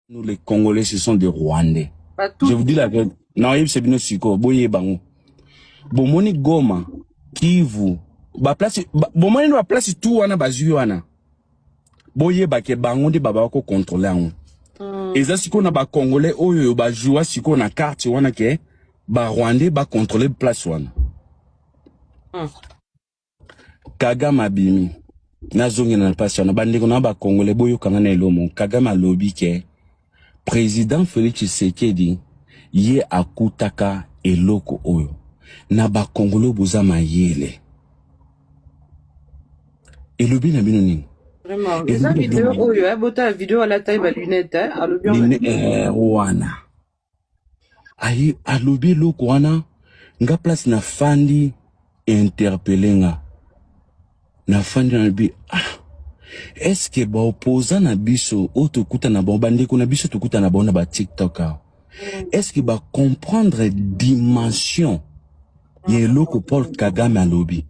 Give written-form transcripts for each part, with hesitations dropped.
Nous, les Congolais, ce sont des Rwandais. Je vous dis la vérité. Non, c'est bien siko. Boye bango. Bomoni Goma, Kivu, ba place, bomoni ba place tout wana bazui wana. Boye ba ke bango de baba ko contrôler ango. Eza siko na ba Congolais oyo ba joua siko na carte wana ke ba Rwandais ba contrôler place wana. Kagame abimi. Na zongi na place wana bandeko na ba Congolais boyo kanga na elomo. Kagame lobby ke Président Félix Tshisekedi ye akutaka eloko oyo na ba Congolais boza mayele. Elobi na bino nini? Vraiment. Eza vidéo oyo bota vidéo à la taille ba lunette alobi wana. Ayi alobi eloko wana nga place na fandi interpeller na fandi na bi est-ce que ba opposant na biso otokuta na ba bandeko na biso tokuta na ba ba TikTok est-ce que ba comprendre dimension ye loko Paul Kagame a lobby.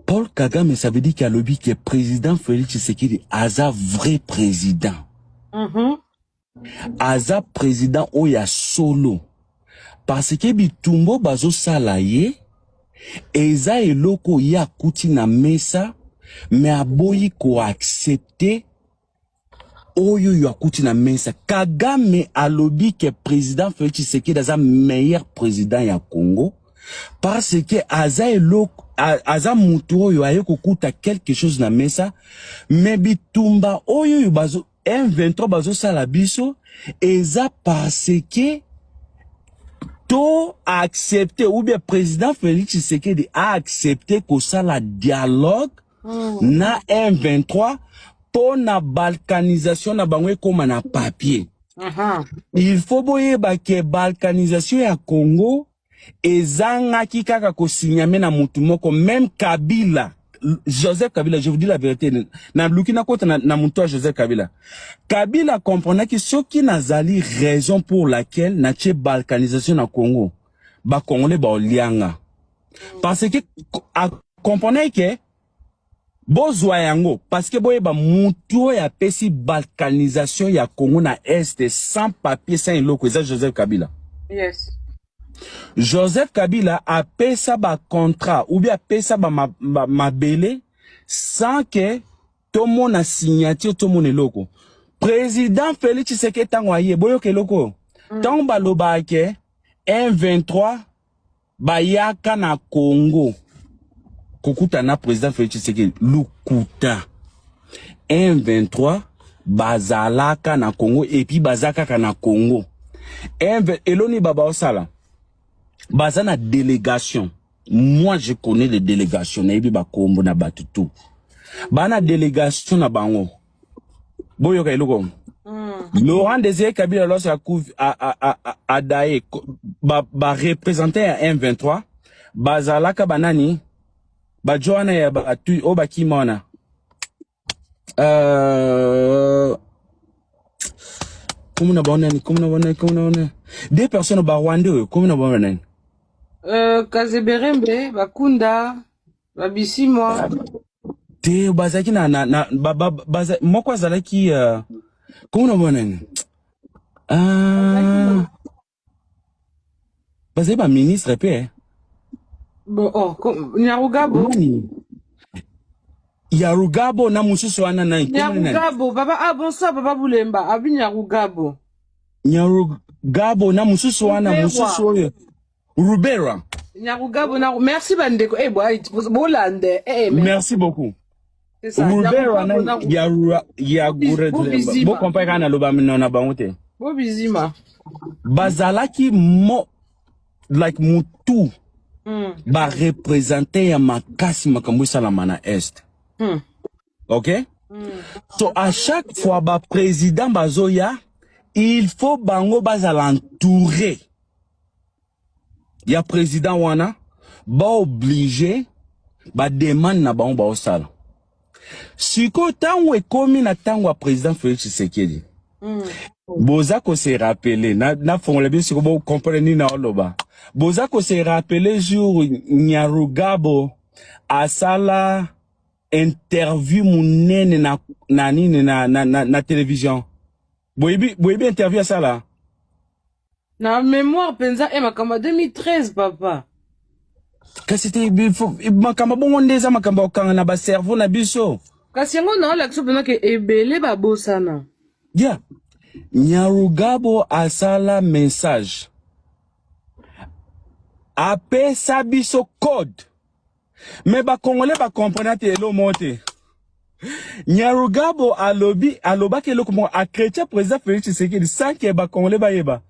Paul Kagame, ça veut dire qu'il a lobby que président Félix Tshisekedi aza vrai président. Aza président oya solo. Parce que bitumbo bazo salaye eza eloko ya kuti na mesa mais aboyi ko accepter oyo ya kuti na mesa. Kagame a lobby que président Félix Tshisekedi aza meilleur président ya Congo parce que aza eloko aza mutu oyo aye kokuta quelque chose na mesa mais bitumba oyo bazo M23 bazo sala biso eza parce que to accepter ou bien président Félix Tshisekedi a accepté ko sala dialogue na M23 pour na balkanisation na bangwe koma na papier. Il faut boyeba ke balkanisation ya Congo ezanga kikaka ko signame na mutu moko même Kabila Joseph Kabila, je vous dis la vérité na lukina kota na mutu Joseph Kabila. Kabila comprenait que ce qui nazali raison pour laquelle na tche balkanisation na Congo ba Congolais ba olianga. Parce que comprenait que bozwa yango parce que boyeba mutu ya pesi balkanisation ya Congo na est sans papier sans eloko eza Joseph Kabila. Yes. Joseph Kabila a payé ça ba contrat ou bien a payé ça ma belé sans que tout le monde a signature tout le monde loko. Président Félix Tshisekedi tangwaye boyo ke loko. Tant baloba ke M23 bayaka na Congo. Kokuta na président Félix Tshisekedi lukuta. M23 bazalaka na Congo et puis bazaka na Congo. Eloni baba osala. Bazana délégation. Moi, je connais les délégations. Naibi ba kombo na batutu. Bana délégation na bango. Boyo ka iloko. Laurent Désiré Kabila lorsqu'il a daé ba représenté à M23. Bazalaka banani. Ba joana ya batu obaki mona. Comment on a des personnes au Rwanda, comment on a Kazeberembe, Bakunda, Babisimwa. Te bazaki na baza moko azalaki comment on a bazaki ba ministre pe Bon Nyarugabo. Yarugabo na mususu wana na Nyarugabo baba bon ça baba Bulemba abi Nyarugabo. Nyarugabo na mususu wana mususu oyo Rubera. Nyarugabo na merci bandeko bolande merci beaucoup. C'est ça. Rubera na Yagure bo compare na loba na bangote. Bo bizima. Bazalaki like mutu ba représenter ya makasi makambo salama na est. Ok? So à chaque fois ba président bazoya, il faut bango baza l'entourer. Ya président wana ba obligé ba demande na bango ba osala. Siko tango ekomi na tango wa président Félix Tshisekedi. Boza ko se rappeler na fongola bien siko bo comprendre na oloba. Boza ko se rappeler jour Nyarugabo asala interview munene na télévision Boyebi interview ça là. Na mémoire penza makamba 2013 papa. Kasi c'était makamba bongo ndeza makamba okanga na ba cerveau na biso. Kasi yango na lakso pena ke ebele ba bosana. Yeah. Nyarugabo asala message. Apesa biso code. Mais ba congolais ba comprendre te elo mote. Nyarugabo aloba ke loko mo a chrétien président Félix Tshisekedi sans que ba congolais ba yeba.